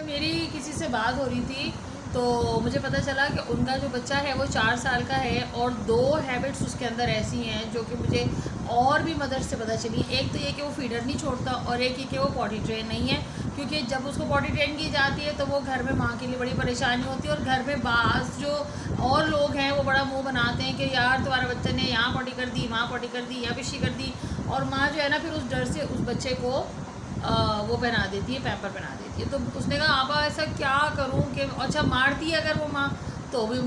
मेरी किसी से बात हो रही थी तो मुझे पता चला कि उनका जो बच्चा है वो 4 साल का है और 2 हैबिट्स उसके अंदर ऐसी हैं जो कि मुझे और भी मदद से पता चली। एक तो ये कि वो फीडर नहीं छोड़ता और एक ये कि वो पॉटी ट्रेन नहीं है, क्योंकि जब उसको पॉटी ट्रेन की जाती है तो वो घर में माँ के लिए बड़ी परेशानी होती है और घर में बाज़ जो और लोग हैं वो बड़ा मुंह बनाते हैं कि यार तुम्हारे बच्चे ने यहाँ पॉटी कर दी, वहाँ पॉटी कर दी, यहाँ पिशी कर दी। और माँ जो है ना फिर उस डर से उस बच्चे को वो पहना देती है, पैम्पर पहना देती है। तो उसने कहा आपा ऐसा क्या करूँ कि अच्छा मारती है अगर वो माँ तो भी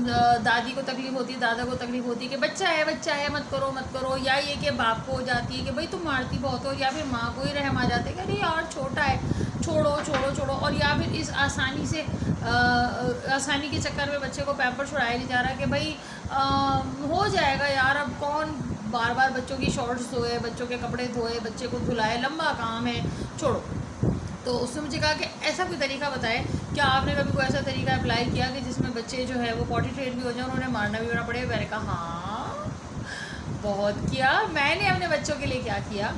दादी को तकलीफ़ होती है, दादा को तकलीफ़ होती है कि बच्चा है मत करो, या ये कि बाप को हो जाती है कि भाई तुम मारती बहुत हो, या फिर माँ को ही रहम आ जाते हैं कि अरे यार छोटा है छोड़ो, और या फिर इस आसानी से आसानी के चक्कर में बच्चे को पैम्पर छुड़ाया नहीं जा रहा कि भाई हो जाएगा यार, अब कौन बार बार बच्चों की शॉर्ट्स धोए, बच्चों के कपड़े धोए, बच्चे को धुलाए, लंबा काम है, छोड़ो। तो उसने मुझे कहा कि ऐसा कोई तरीका बताएं, क्या आपने कभी कोई ऐसा तरीका अप्लाई किया कि जिसमें बच्चे जो है वो पॉटी ट्रेन भी हो जाए और उन्हें मारना भी ना पड़े। मैंने कहा हाँ बहुत किया। मैंने अपने बच्चों के लिए क्या किया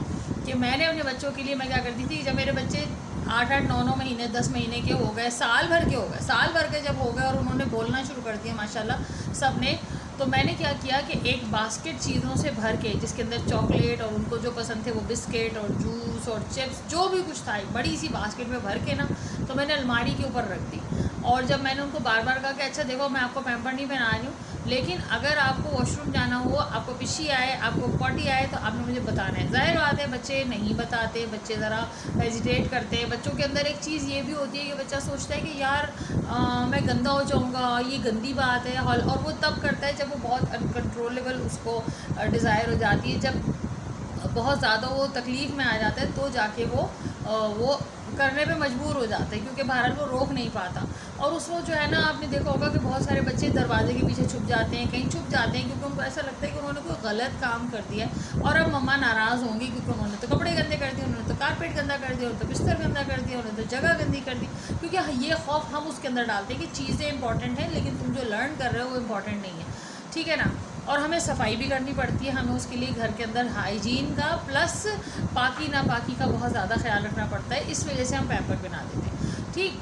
कि मैंने अपने बच्चों के लिए मैं क्या करती थी, जब मेरे बच्चे 8-8, 9-9 महीने, 10 महीने के हो गए, साल भर के जब हो गए और उन्होंने बोलना शुरू कर दिया माशाल्लाह सब ने, तो मैंने क्या किया कि एक बास्केट चीज़ों से भर के जिसके अंदर चॉकलेट और उनको जो पसंद थे वो बिस्किट और जूस और चिप्स जो भी कुछ था, एक बड़ी सी बास्केट में भर के ना तो मैंने अलमारी के ऊपर रख दी। और जब मैंने उनको बार बार कहा कि अच्छा देखो मैं आपको पैम्पर नहीं पहना रही हूँ, लेकिन अगर आपको वॉशरूम जाना हो, आपको पिशी आए, आपको पॉटी आए तो आपने मुझे बताना है। ज़ाहिर बात है बच्चे नहीं बताते, बच्चे ज़रा हेजिटेट करते हैं। बच्चों के अंदर एक चीज़ ये भी होती है कि बच्चा सोचता है कि यार मैं गंदा हो जाऊँगा, ये गंदी बात है, और वो तब करता है जब वो बहुत अनकंट्रोलेबल उसको डिज़ायर हो जाती है, जब बहुत ज़्यादा वो तकलीफ़ में आ जाता है तो जाके वो करने पे मजबूर हो जाते हैं, क्योंकि बहरहाल वो रोक नहीं पाता। और उसमें जो है ना आपने देखा होगा कि बहुत सारे बच्चे दरवाजे के पीछे छुप जाते हैं, कहीं छुप जाते हैं क्योंकि उनको ऐसा लगता है कि उन्होंने कोई गलत काम कर दिया है और अब मम्मा नाराज़ होंगी क्योंकि उन्होंने तो कपड़े गंदे कर दिए, उन्होंने तो कारपेट गंदा कर दिया, उन्होंने तो बिस्तर गंदा कर दिया, उन्होंने तो जगह गंदी कर दी। क्योंकि ये खौफ हम उसके अंदर डालते हैं कि चीज़ें इंपॉर्टेंट हैं लेकिन तुम जो लर्न कर रहे हो वो इम्पॉर्टेंट नहीं है, ठीक है ना। और हमें सफाई भी करनी पड़ती है, हमें उसके लिए घर के अंदर हाइजीन का प्लस पाकी नापाकी का बहुत ज़्यादा ख्याल रखना पड़ता है, इस वजह से हम पैम्पर बना देते हैं, ठीक।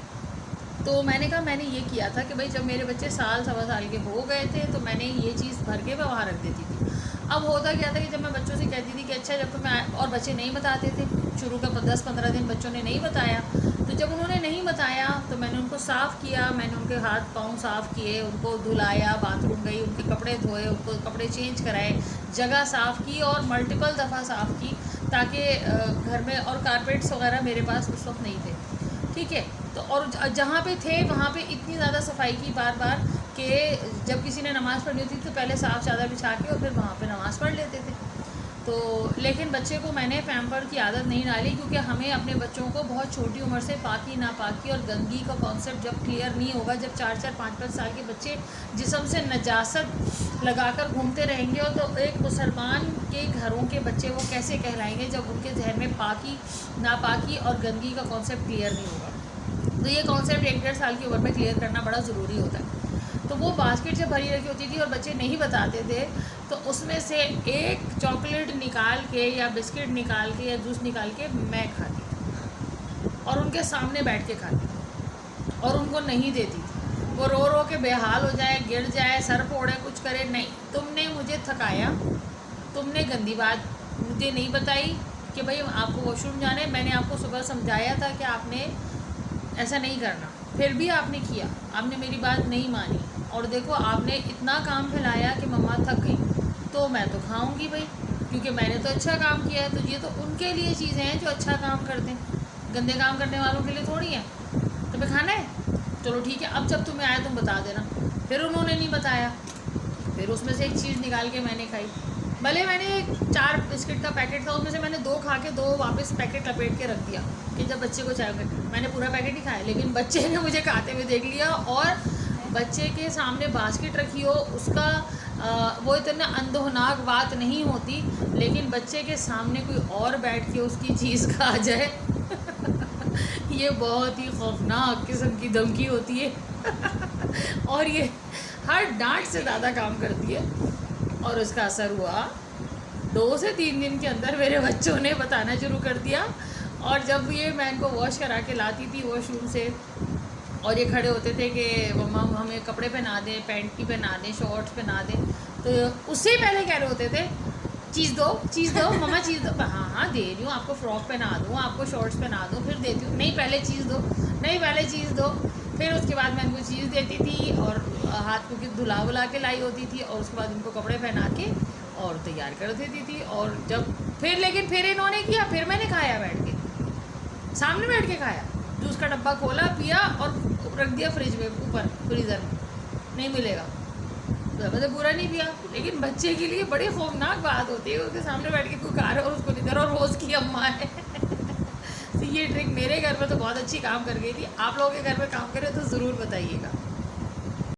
तो मैंने कहा मैंने ये किया था कि भाई जब मेरे बच्चे साल सवा साल के हो गए थे तो मैंने ये चीज़ भर के मैं वहाँ रख देती थी। अब होता क्या था कि जब मैं बच्चों से कहती थी कि अच्छा जब तो मैं, और बच्चे नहीं बताते थे, शुरू का 10-15 दिन बच्चों ने नहीं बताया, तो जब उन्होंने नहीं बताया तो मैंने उनको साफ़ किया, मैंने उनके हाथ पाँव साफ़ किए, उनको धुलाया, बाथरूम गई, उनके कपड़े धोए, उनको कपड़े चेंज कराए, जगह साफ़ की और मल्टीपल दफ़ा साफ़ की, ताकि घर में, और कारपेट्स वगैरह मेरे पास उस वक्त नहीं थे, ठीक है। तो और जहाँ पे थे वहाँ पे इतनी ज़्यादा सफाई की बार बार कि जब किसी ने नमाज़ पढ़नी होती थी तो पहले साफ़ चादर बिछा के और फिर वहाँ पे नमाज़ पढ़ लेते थे। तो लेकिन बच्चे को मैंने पैम्पर की आदत नहीं डाली, क्योंकि हमें अपने बच्चों को बहुत छोटी उम्र से पाकी नापाकी और गंदगी का कॉन्सेप्ट जब क्लियर नहीं होगा, जब 4-4, 5-5 साल के बच्चे जिस्म से नजासत लगाकर घूमते रहेंगे, और तो एक मुसलमान के घरों के बच्चे वो कैसे कहलाएंगे जब उनके जहन में पाकी नापाकी और गंदगी का कॉन्सेप्ट क्लियर नहीं होगा। तो ये कॉन्सेप्ट 1-1.5 साल की उम्र में क्लियर करना बड़ा ज़रूरी होता है। तो वो बास्केट जब भरी रखी होती थी और बच्चे नहीं बताते थे तो उसमें से एक चॉकलेट निकाल के या बिस्किट निकाल के या जूस निकाल के मैं खाती और उनके सामने बैठ के खाती और उनको नहीं देती थी। वो रो रो के बेहाल हो जाए, गिर जाए, सर फोड़े, कुछ करे, नहीं, तुमने मुझे थकाया, तुमने गंदी बात मुझे नहीं बताई कि भाई आपको वॉशरूम जाना है, मैंने आपको सुबह समझाया था कि आपने ऐसा नहीं करना, फिर भी आपने किया, आपने मेरी बात नहीं मानी, और देखो आपने इतना काम फैलाया कि मम्मा थक गई, तो मैं तो खाऊंगी भाई, क्योंकि मैंने तो अच्छा काम किया है। तो ये तो उनके लिए चीज़ें हैं जो अच्छा काम करते हैं, गंदे काम करने वालों के लिए थोड़ी है। तुम्हें खाना है, चलो ठीक है, अब जब तुम्हें आया तुम बता देना। फिर उन्होंने नहीं बताया, फिर उसमें से एक चीज़ निकाल के मैंने खाई, भले मैंने 4 बिस्किट का पैकेट था उसमें से मैंने 2 खा के 2 वापस पैकेट लपेट के रख दिया कि जब बच्चे को चाय, मैंने पूरा पैकेट ही खाया, लेकिन बच्चे ने मुझे खाते हुए देख लिया, और बच्चे के सामने बास्केट रखी हो उसका वो इतना अंदोहनाक बात नहीं होती, लेकिन बच्चे के सामने कोई और बैठ के उसकी चीज़ खा जाए ये बहुत ही खौफनाक किस्म की धमकी होती है और ये हर डांट से ज़्यादा काम करती है। और उसका असर हुआ 2 से 3 दिन के अंदर मेरे बच्चों ने बताना शुरू कर दिया, और जब ये मैं इनको वॉश करा के लाती थी वॉशरूम से और ये खड़े होते थे कि मम्मा हमें कपड़े पहना दें, पैंट की पहना दें, शॉर्ट्स पहना दें। तो उससे पहले कह रहे होते थे चीज़ दो मम्मा, चीज़ दो। हाँ हाँ दे रही हूँ आपको, फ्रॉक पहना दूँ, आपको शॉर्ट्स पहना दूँ, फिर देती हूँ। नहीं पहले चीज़ दो, नहीं पहले चीज़ दो। फिर उसके बाद मैं इनको चीज़ देती थी और हाथ को धुला वुला के लाई होती थी, और उसके बाद इनको कपड़े पहना के और तैयार कर देती थी। और जब फिर इन्होंने किया, फिर मैंने खाया बैठ के, सामने बैठ के खाया। जूस का डब्बा खोला, पिया और रख दिया फ्रिज में ऊपर, फ्रीज़र में, नहीं मिलेगा। तो मतलब बुरा नहीं पिया, लेकिन बच्चे के लिए बड़ी खौफनाक बात होती है, उसके सामने बैठ के कोई खा रहा है और उसको नहीं दे रहा, और रोज़ की अम्मा है। तो ये ट्रिक मेरे घर में तो बहुत अच्छी काम कर गई थी। आप लोगों के घर में काम करे तो ज़रूर बताइएगा।